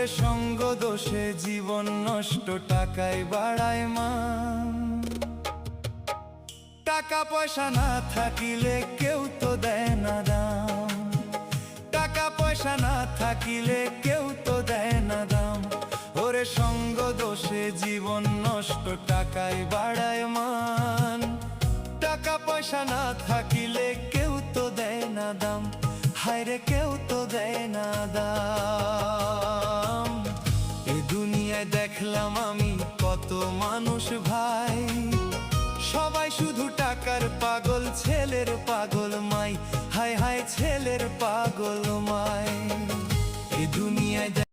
ওরে সঙ্গ দোষে জীবন নষ্ট, টাকায় বাড়ায় মান। টাকা পয়সা না থাকিলে কেউ তো দেয় না দাম, টাকা পয়সা না থাকিলে কেউ তো দেয় না দাম। ওরে সঙ্গ দোষে জীবন নষ্ট, টাকায় বাড়ায় মান। টাকা পয়সা না থাকিলে কেউ তো দেয় না দাম, হায়রে কেউ তো দেয় না দাম। এ দুনিয়ায় দেখলাম আমি কত মানুষ ভাই, সবাই শুধু টাকার পাগল, ছেলের পাগল মাই, হায় হায় ছেলের পাগল মাই। এ দুনিয়ায়